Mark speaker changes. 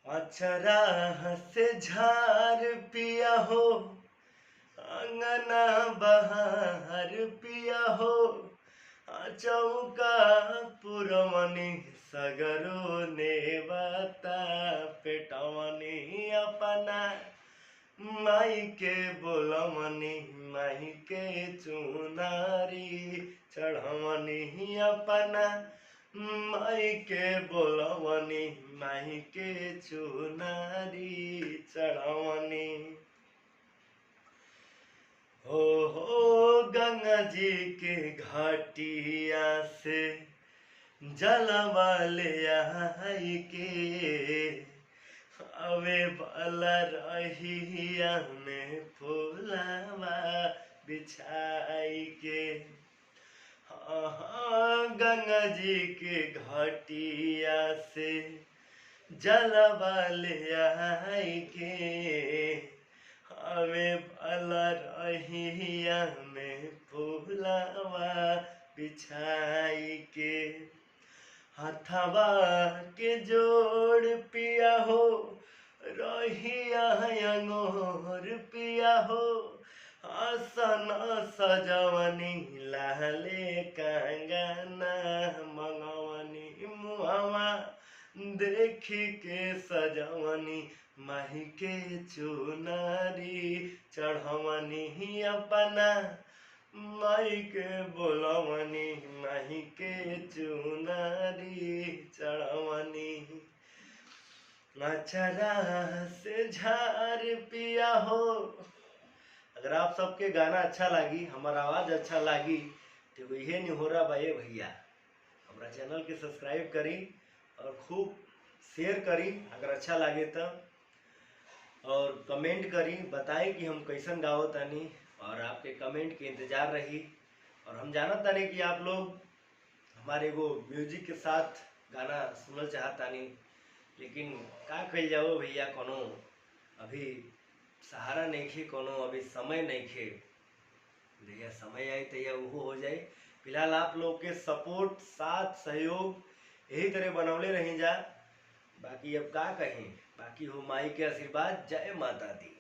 Speaker 1: अचरा से झार पिया हो, अंगना बहार पिया हो, चौका पुरमनी सगरो नेवता पेटमनी अपना माई के बोलमनी माई के चुनारी चढ़मनी अपना माई के बोलमनी माई के चुनारी चढ़मनी। हो गंगा जी के घाटिया से जलवा ले आई के, अवे वाला रहिया में फूलवा बिछाई के। गंगा जी के घाटिया से जलवा ले आई के, हमें भला रहिया में फूलवा बिछाई के। हथवा के जोड़ पिया हो, रहिया अंगोर पिया हो, आसन सजवनी लाले कंगना मंगवनी मुहवा देखी के सजवनी माही के चुनारी चढ़वनी अपना माई के बोलवनी माही के चुनारी चढ़वनी। अचरा से झार पिया हो। अगर आप सबके गाना अच्छा लगी, हमारा आवाज अच्छा लगी तो यही नहीं हो रहा भाई भैया, हमारा चैनल के सब्सक्राइब करी और खूब शेयर करी अगर अच्छा लगे तो, और कमेंट करी बताई कि हम कैसन गाओ तानी, और आपके कमेंट के इंतजार रही। और हम जानत तानी कि आप लोग हमारे वो म्यूजिक के साथ गाना सुनल चाहतानी, लेकिन का कल जाओ भैया, कोनो अभी सहारा नहीं खे, कोनो अभी समय नहीं खे। भैया समय आई तो वो हो जाए। फिलहाल आप लोग के सपोर्ट साथ सहयोग यही तरह बनौले रही जा। बाकी अब का कहें, बाकी हो माई के आशीर्वाद। जय माता दी।